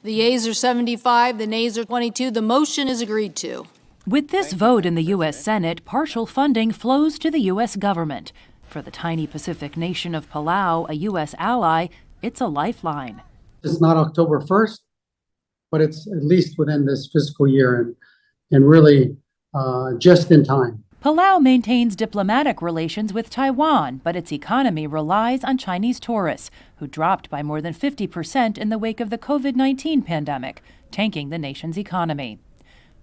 The yeas are 75, the nays are 22. The motion is agreed to. With this vote in the U.S. Senate, partial funding flows to the U.S. government. For the tiny Pacific nation of Palau, a U.S. ally, it's a lifeline. It's not October 1st, but it's at least within this fiscal year and really just in time. Palau maintains diplomatic relations with Taiwan, but its economy relies on Chinese tourists, who dropped by more than 50% in the wake of the COVID-19 pandemic, tanking the nation's economy.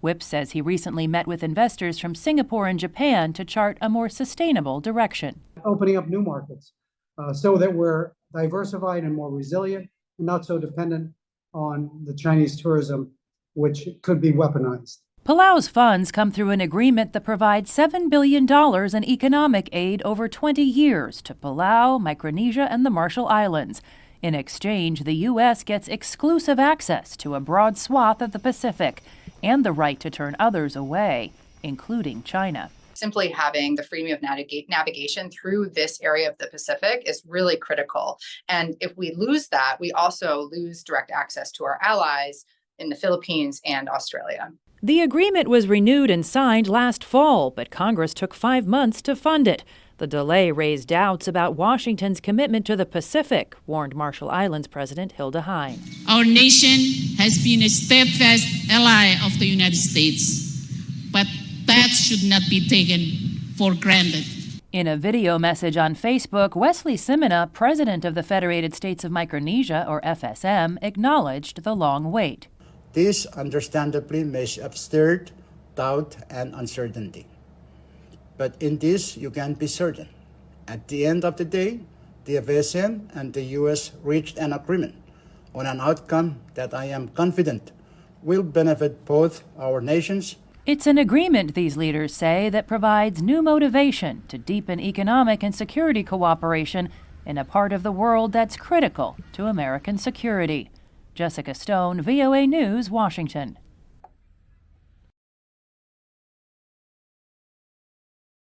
Whip says he recently met with investors from Singapore and Japan to chart a more sustainable direction. Opening up new markets so that we're diversified and more resilient and not so dependent on the Chinese tourism, which could be weaponized. Palau's funds come through an agreement that provides $7 billion in economic aid over 20 years to Palau, Micronesia, and the Marshall Islands. In exchange, the U.S. gets exclusive access to a broad swath of the Pacific and the right to turn others away, including China. Simply having the freedom of navigation through this area of the Pacific is really critical. And if we lose that, we also lose direct access to our allies in the Philippines and Australia. The agreement was renewed and signed last fall, but Congress took 5 months to fund it. The delay raised doubts about Washington's commitment to the Pacific, warned Marshall Islands President Hilda Hine. Our nation has been a steadfast ally of the United States, but that should not be taken for granted. In a video message on Facebook, Wesley Simina, president of the Federated States of Micronesia, or FSM, acknowledged the long wait. This understandably may have stirred doubt and uncertainty. But in this, you can be certain. At the end of the day, the FSM and the U.S. reached an agreement on an outcome that I am confident will benefit both our nations. It's an agreement, these leaders say, that provides new motivation to deepen economic and security cooperation in a part of the world that's critical to American security. Jessica Stone, VOA News, Washington.